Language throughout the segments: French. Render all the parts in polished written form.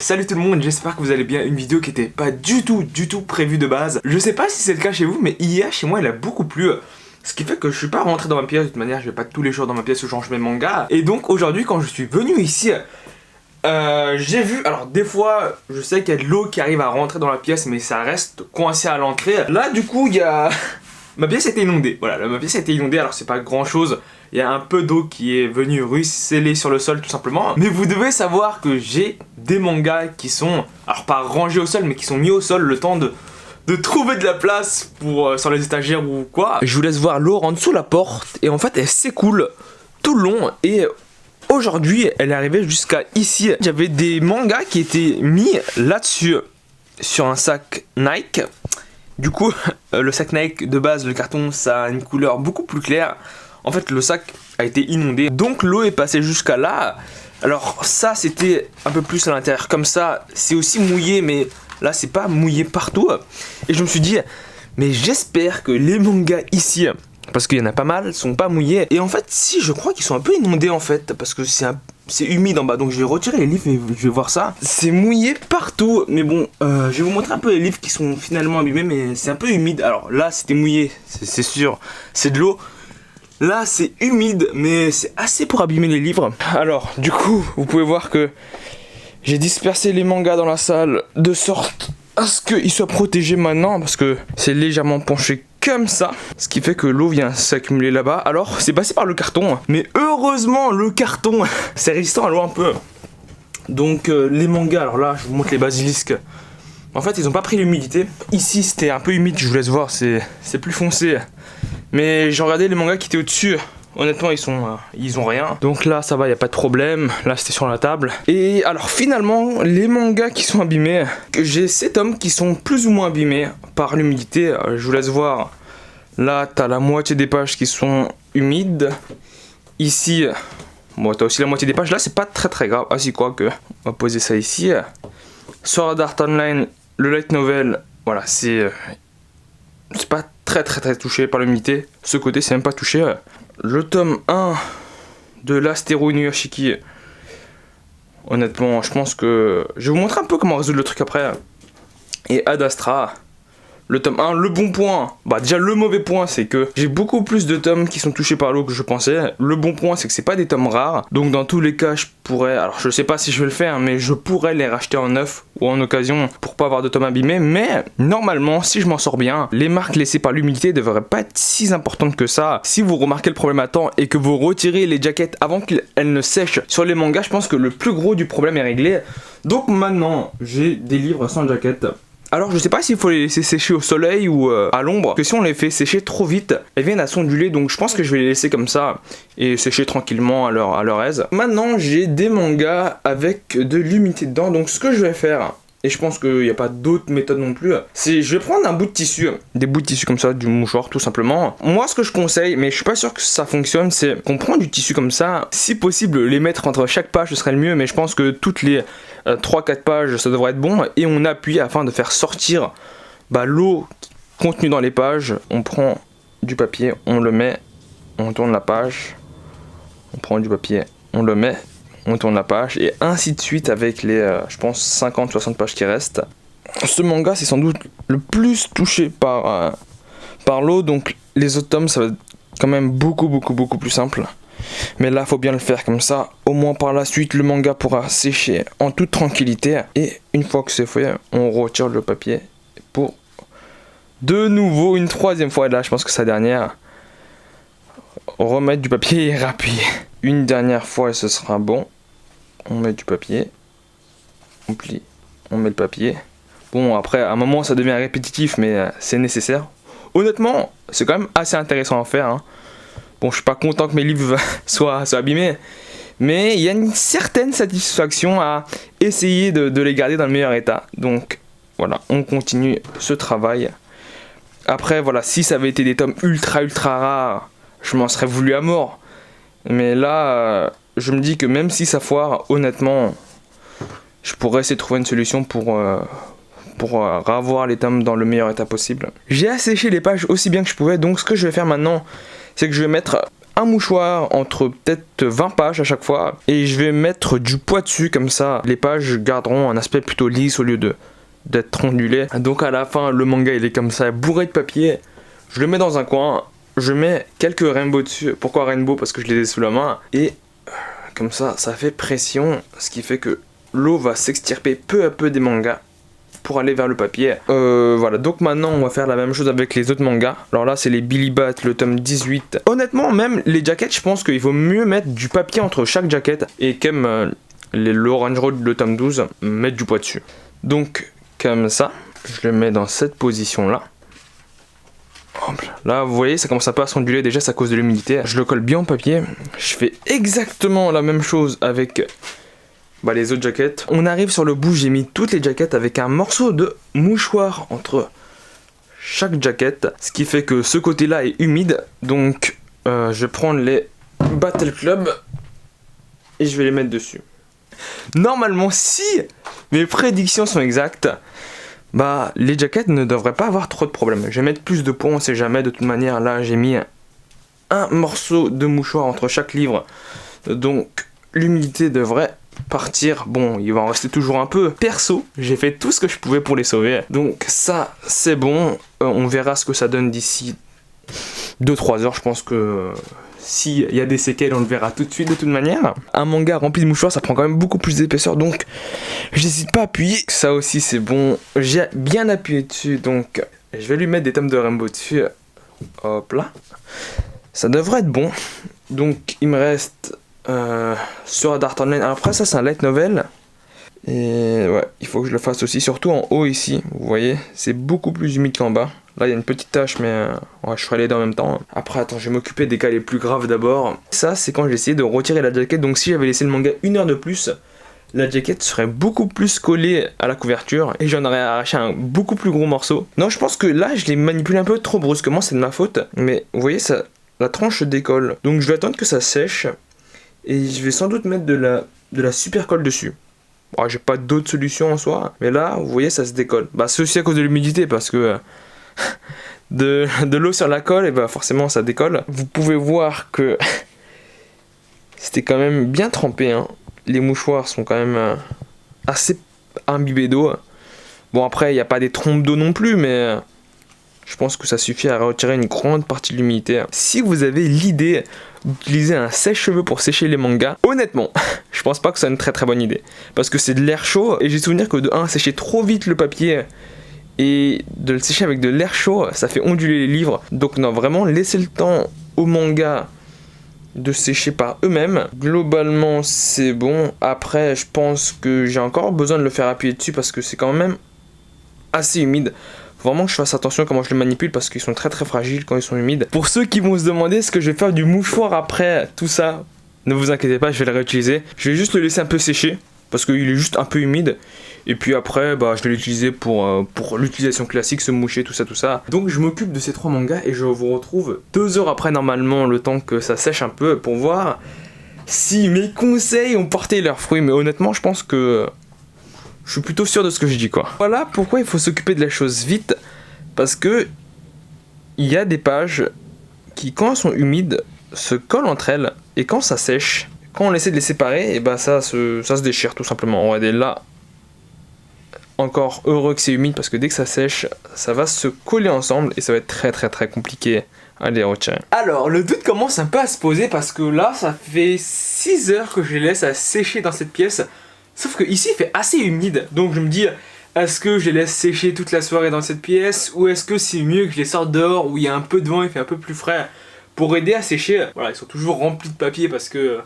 Salut tout le monde, j'espère que vous allez bien. Une vidéo qui était pas du tout prévue de base. Je sais pas si c'est le cas chez vous, mais hier chez moi il a beaucoup plu. Ce qui fait que je suis pas rentré dans ma pièce. De toute manière, je vais pas tous les jours dans ma pièce où je range mes mangas. Et donc aujourd'hui, quand je suis venu ici, j'ai vu. Alors des fois, je sais qu'il y a de l'eau qui arrive à rentrer dans la pièce, mais ça reste coincé à l'entrée. Là, du coup, il y a. Ma pièce a été inondée. Voilà, ma pièce a été inondée. Alors c'est pas grand chose. Il y a un peu d'eau qui est venue ruisseler sur le sol tout simplement. Mais vous devez savoir que j'ai des mangas qui sont, alors pas rangés au sol, mais qui sont mis au sol le temps de trouver de la place pour sur les étagères ou quoi. Je vous laisse voir l'eau en dessous de la porte. Et en fait elle s'écoule tout le long. Et aujourd'hui elle est arrivée jusqu'à ici. J'avais des mangas qui étaient mis là-dessus sur un sac Nike. Du coup le sac Nike de base, le carton, ça a une couleur beaucoup plus claire. En fait le sac a été inondé, donc l'eau est passée jusqu'à là. Alors ça c'était un peu plus à l'intérieur comme ça, c'est aussi mouillé, mais là c'est pas mouillé partout. Et je me suis dit, mais j'espère que les mangas ici, parce qu'il y en a pas mal, sont pas mouillés. Et en fait si, je crois qu'ils sont un peu inondés en fait, parce que c'est humide en bas. Donc je vais retirer les livres et je vais voir ça. C'est mouillé partout, mais bon, je vais vous montrer un peu les livres qui sont finalement abîmés, mais c'est un peu humide. Alors là c'était mouillé, c'est sûr, c'est de l'eau. Là c'est humide, mais c'est assez pour abîmer les livres. Alors du coup vous pouvez voir que j'ai dispersé les mangas dans la salle de sorte à ce qu'ils soient protégés maintenant, parce que c'est légèrement penché comme ça, ce qui fait que l'eau vient s'accumuler là-bas. Alors c'est passé par le carton, mais heureusement le carton c'est résistant à l'eau un peu. Donc les mangas, alors là je vous montre les basilisques. En fait ils ont pas pris l'humidité. Ici c'était un peu humide, je vous laisse voir, c'est plus foncé. Mais j'ai regardé les mangas qui étaient au-dessus. Honnêtement ils ont rien. Donc là ça va, y a pas de problème. Là c'était sur la table. Et alors finalement les mangas qui sont abîmés, j'ai 7 tomes qui sont plus ou moins abîmés par l'humidité. Je vous laisse voir. Là t'as la moitié des pages qui sont humides. Ici, bon t'as aussi la moitié des pages. Là c'est pas très grave. Ah si, quoi que. On va poser ça ici. Sword Art Online, le light novel. Voilà, c'est pas très touché par l'humidité. Ce côté c'est même pas touché. Le tome 1 de l'Astéro Inuyashiki. Honnêtement je pense que je vais vous montrer un peu comment résoudre le truc après. Et Ad Astra, le tome 1, le bon point. Bah déjà le mauvais point c'est que j'ai beaucoup plus de tomes qui sont touchés par l'eau que je pensais. Le bon point c'est que c'est pas des tomes rares. Donc dans tous les cas je pourrais, alors je sais pas si je vais le faire, mais je pourrais les racheter en neuf ou en occasion pour pas avoir de tomes abîmés. Mais normalement si je m'en sors bien, les marques laissées par l'humidité devraient pas être si importantes que ça. Si vous remarquez le problème à temps et que vous retirez les jaquettes avant qu'elles ne sèchent sur les mangas, je pense que le plus gros du problème est réglé. Donc maintenant j'ai des livres sans jaquette. Alors je sais pas s'il faut les laisser sécher au soleil ou à l'ombre, que si on les fait sécher trop vite, elles viennent à s'onduler, donc je pense que je vais les laisser comme ça et sécher tranquillement à leur aise. Maintenant j'ai des mangas avec de l'humidité dedans, donc ce que je vais faire, et je pense qu'il n'y a pas d'autre méthode non plus, c'est je vais prendre un bout de tissu, des bouts de tissu comme ça, du mouchoir tout simplement. Moi ce que je conseille, mais je suis pas sûr que ça fonctionne, c'est qu'on prend du tissu comme ça, si possible les mettre entre chaque page ce serait le mieux, mais je pense que toutes les 3-4 pages ça devrait être bon, et on appuie afin de faire sortir l'eau contenue dans les pages. On prend du papier, on le met, on tourne la page, on prend du papier, on le met, on tourne la page, et ainsi de suite avec les je pense 50-60 pages qui restent. Ce manga c'est sans doute le plus touché par l'eau, donc les autres tomes ça va être quand même beaucoup plus simple. Mais là faut bien le faire comme ça, au moins par la suite le manga pourra sécher en toute tranquillité. Et une fois que c'est fait, on retire le papier pour de nouveau une troisième fois, et là je pense que c'est la dernière, remettre du papier et rappuyer une dernière fois et ce sera bon. On met du papier, on plie, on met le papier. Bon après à un moment ça devient répétitif, mais c'est nécessaire. Honnêtement c'est quand même assez intéressant à faire, hein. Bon, je suis pas content que mes livres soient abîmés, mais il y a une certaine satisfaction à essayer de les garder dans le meilleur état. Donc voilà, on continue ce travail. Après voilà, si ça avait été des tomes ultra rares, je m'en serais voulu à mort. Mais là, je me dis que même si ça foire, honnêtement, je pourrais essayer de trouver une solution pour revoir les tomes dans le meilleur état possible. J'ai asséché les pages aussi bien que je pouvais, donc ce que je vais faire maintenant, c'est que je vais mettre un mouchoir entre peut-être 20 pages à chaque fois et je vais mettre du poids dessus, comme ça les pages garderont un aspect plutôt lisse au lieu d'être ondulé. Donc à la fin le manga il est comme ça, bourré de papier. Je le mets dans un coin, je mets quelques rainbows dessus. Pourquoi rainbow? Parce que je les ai sous la main. Et comme ça fait pression, ce qui fait que l'eau va s'extirper peu à peu des mangas pour aller vers le papier. Voilà, donc maintenant on va faire la même chose avec les autres mangas. Alors là c'est les Billy Bat, le tome 18. Honnêtement, même les jackets, je pense qu'il vaut mieux mettre du papier entre chaque jacket. Et comme l'Orange Road, le tome 12, mettre du poids dessus. Donc comme ça, je le mets dans cette position là. Là vous voyez ça commence un peu à s'onduler, déjà c'est à cause de l'humidité. Je le colle bien au papier. Je fais exactement la même chose avec les autres jackets. On arrive sur le bout, j'ai mis toutes les jackets avec un morceau de mouchoir entre chaque jacket. Ce qui fait que ce côté là est humide. Donc je vais prendre les Battle Club et je vais les mettre dessus. Normalement si mes prédictions sont exactes, les jackets ne devraient pas avoir trop de problèmes. Je vais mettre plus de poids, on sait jamais. De toute manière, là j'ai mis un morceau de mouchoir entre chaque livre. Donc l'humidité devrait partir. Bon, il va en rester toujours un peu. Perso, j'ai fait tout ce que je pouvais pour les sauver. Donc ça, c'est bon. On verra ce que ça donne d'ici 2-3 heures. Je pense que s'il y a des séquelles, on le verra tout de suite de toute manière. Un manga rempli de mouchoirs, ça prend quand même beaucoup plus d'épaisseur. Donc j'hésite pas à appuyer. Ça aussi, c'est bon. J'ai bien appuyé dessus. Donc je vais lui mettre des tomes de rainbow dessus. Hop là. Ça devrait être bon. Donc il me reste sur Art Online. Après ça c'est un light novel. Et ouais, il faut que je le fasse aussi. Surtout en haut ici. Vous voyez, c'est beaucoup plus humide qu'en bas. Là il y a une petite tache mais je ferai les deux en même temps. Après attends, je vais m'occuper des cas les plus graves d'abord. Ça c'est quand j'ai essayé de retirer la jaquette. Donc si j'avais laissé le manga 1 heure de plus, la jaquette serait beaucoup plus collée à la couverture et j'en aurais arraché un beaucoup plus gros morceau. Non, je pense que là je l'ai manipulé un peu trop brusquement, c'est de ma faute. Mais vous voyez, ça, la tranche se décolle. Donc je vais attendre que ça sèche et je vais sans doute mettre de la super colle dessus. Bon, j'ai pas d'autre solution en soi, mais là vous voyez ça se décolle. C'est aussi à cause de l'humidité parce que de l'eau sur la colle, et forcément ça décolle. Vous pouvez voir que c'était quand même bien trempé, hein. Les mouchoirs sont quand même assez imbibés d'eau. Bon après il n'y a pas des trompes d'eau non plus, mais je pense que ça suffit à retirer une grande partie de l'humidité. Si vous avez l'idée d'utiliser un sèche-cheveux pour sécher les mangas, honnêtement, je pense pas que ce soit une très très bonne idée. Parce que c'est de l'air chaud, et j'ai souvenir que de 1, sécher trop vite le papier et de le sécher avec de l'air chaud, ça fait onduler les livres. Donc non, vraiment, laissez le temps aux mangas de sécher par eux-mêmes. Globalement, c'est bon. Après, je pense que j'ai encore besoin de le faire appuyer dessus parce que c'est quand même assez humide. Faut vraiment que je fasse attention à comment je les manipule parce qu'ils sont très très fragiles quand ils sont humides. Pour ceux qui vont se demander ce que je vais faire du mouchoir après tout ça, ne vous inquiétez pas, je vais le réutiliser. Je vais juste le laisser un peu sécher parce qu'il est juste un peu humide. Et puis après, je vais l'utiliser pour l'utilisation classique, se moucher, tout ça. Donc je m'occupe de ces 3 mangas et je vous retrouve 2 heures après normalement, le temps que ça sèche un peu, pour voir si mes conseils ont porté leurs fruits. Mais honnêtement, je pense que je suis plutôt sûr de ce que je dis, quoi. Voilà pourquoi il faut s'occuper de la chose vite, parce que il y a des pages qui, quand elles sont humides, se collent entre elles, et quand ça sèche, quand on essaie de les séparer, et ça se déchire tout simplement. Regardez là, encore heureux que c'est humide, parce que dès que ça sèche, ça va se coller ensemble, et ça va être très très très compliqué à les retirer. Alors, le doute commence un peu à se poser, parce que là, ça fait 6 heures que je les laisse à sécher dans cette pièce. Sauf que ici il fait assez humide, donc je me dis, est-ce que je les laisse sécher toute la soirée dans cette pièce, ou est-ce que c'est mieux que je les sorte dehors où il y a un peu de vent, il fait un peu plus frais, pour aider à sécher. Voilà, ils sont toujours remplis de papier parce que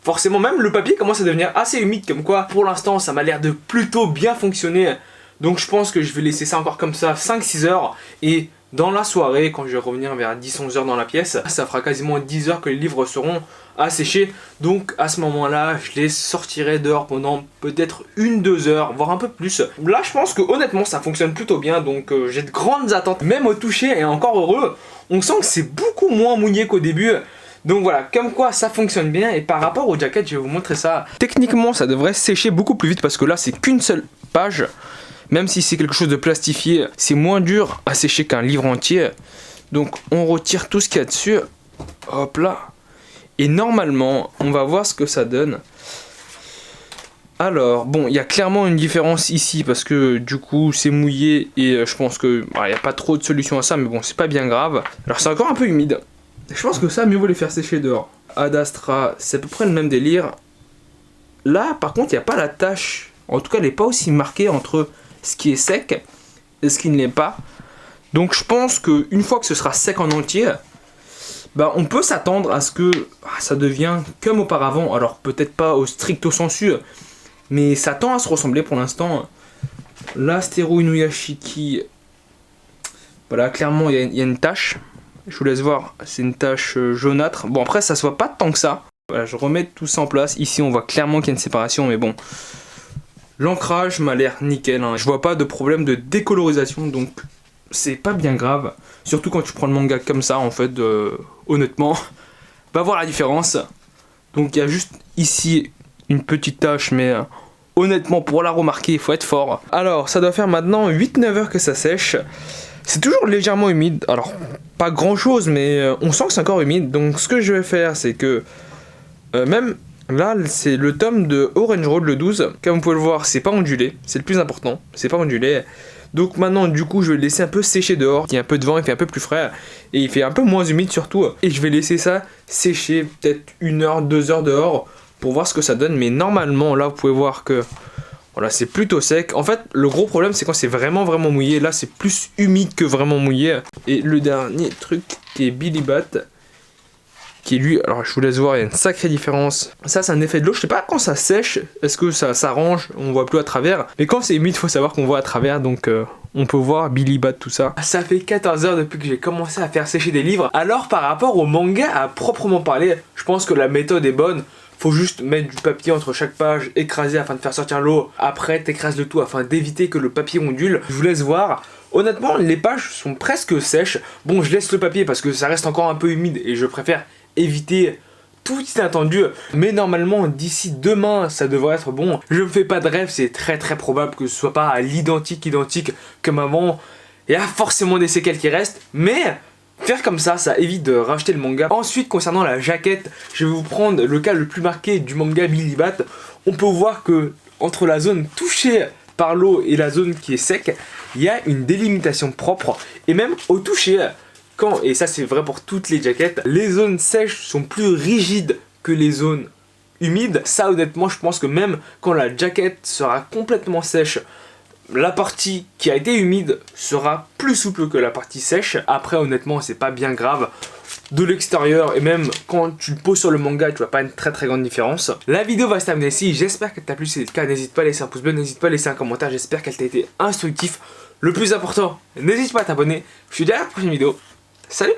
forcément même le papier commence à devenir assez humide, comme quoi pour l'instant ça m'a l'air de plutôt bien fonctionner. Donc je pense que je vais laisser ça encore comme ça 5-6 heures, et dans la soirée, quand je vais revenir vers 10-11 heures dans la pièce, ça fera quasiment 10 heures que les livres seront à sécher. Donc à ce moment-là, je les sortirai dehors pendant peut-être 1-2 heures, voire un peu plus. Là, je pense que honnêtement, ça fonctionne plutôt bien, donc j'ai de grandes attentes. Même au toucher, et encore heureux, on sent que c'est beaucoup moins mouillé qu'au début. Donc voilà, comme quoi ça fonctionne bien. Et par rapport aux jackets, je vais vous montrer ça. Techniquement, ça devrait sécher beaucoup plus vite parce que là, c'est qu'une seule page. Même si c'est quelque chose de plastifié, c'est moins dur à sécher qu'un livre entier. Donc on retire tout ce qu'il y a dessus. Hop là. Et normalement, on va voir ce que ça donne. Alors, bon, il y a clairement une différence ici parce que du coup c'est mouillé et je pense que il n'y a pas trop de solution à ça, mais bon, c'est pas bien grave. Alors c'est encore un peu humide. Je pense que ça, mieux vaut les faire sécher dehors. Ad Astra, c'est à peu près le même délire. Là, par contre, il n'y a pas la tache. En tout cas, elle n'est pas aussi marquée entre ce qui est sec et ce qui ne l'est pas. Donc je pense qu'une fois que ce sera sec en entier, bah, on peut s'attendre à ce que ça devienne comme auparavant. Alors peut-être pas au stricto sensu, mais ça tend à se ressembler pour l'instant. L'Astero Inuyashiki, voilà, clairement il y a une tache. Je vous laisse voir, c'est une tache jaunâtre. Bon, après ça se voit pas tant que ça. Voilà, je remets tout ça en place. Ici on voit clairement qu'il y a une séparation, mais bon. L'ancrage m'a l'air nickel, hein. Je vois pas de problème de décolorisation, donc c'est pas bien grave. Surtout quand tu prends le manga comme ça, en fait, honnêtement, va voir la différence. Donc il y a juste ici une petite tache, mais honnêtement, pour la remarquer, il faut être fort. Alors, ça doit faire maintenant 8-9 heures que ça sèche. C'est toujours légèrement humide. Alors, pas grand chose, mais on sent que c'est encore humide. Donc, ce que je vais faire, c'est que même là, c'est le tome de Orange Road, le 12. Comme vous pouvez le voir, c'est pas ondulé. C'est le plus important. C'est pas ondulé. Donc maintenant, du coup, je vais le laisser un peu sécher dehors. Il y a un peu de vent, il fait un peu plus frais. Et il fait un peu moins humide surtout. Et je vais laisser ça sécher peut-être 1 heure, 2 heures dehors pour voir ce que ça donne. Mais normalement, là, vous pouvez voir que voilà, c'est plutôt sec. En fait, le gros problème, c'est quand c'est vraiment mouillé. Là, c'est plus humide que vraiment mouillé. Et le dernier truc qui est Billy Bat, qui est lui, alors je vous laisse voir, il y a une sacrée différence. Ça, c'est un effet de l'eau. Je sais pas quand ça sèche, est-ce que ça s'arrange, on voit plus à travers. Mais quand c'est humide, il faut savoir qu'on voit à travers. Donc on peut voir Billy Bat, tout ça. Ça fait 14 heures depuis que j'ai commencé à faire sécher des livres. Alors par rapport au manga à proprement parler, je pense que la méthode est bonne. Faut juste mettre du papier entre chaque page, écraser afin de faire sortir l'eau. Après, t'écrases le tout afin d'éviter que le papier ondule. Je vous laisse voir. Honnêtement, les pages sont presque sèches. Bon, je laisse le papier parce que ça reste encore un peu humide et je préfère éviter tout inattendu. Mais normalement, d'ici demain, ça devrait être bon. Je me fais pas de rêve, c'est très probable que ce soit pas à l'identique comme avant. Il y a forcément des séquelles qui restent, mais faire comme ça évite de racheter le manga. Ensuite, concernant la jaquette, je vais vous prendre le cas le plus marqué du manga Billy Bat. On peut voir que entre la zone touchée par l'eau et la zone qui est sec, il y a une délimitation propre. Et même au toucher, et ça c'est vrai pour toutes les jaquettes, les zones sèches sont plus rigides que les zones humides. Ça honnêtement, je pense que même quand la jaquette sera complètement sèche, la partie qui a été humide sera plus souple que la partie sèche. Après honnêtement, c'est pas bien grave. De l'extérieur et même quand tu le poses sur le manga, tu vois pas une très grande différence. La vidéo va se terminer ici. J'espère qu'elle t'a plu. Si c'est le cas, n'hésite pas à laisser un pouce bleu, n'hésite pas à laisser un commentaire. J'espère qu'elle t'a été instructif. Le plus important, n'hésite pas à t'abonner. Je te dis à la prochaine vidéo. Salut!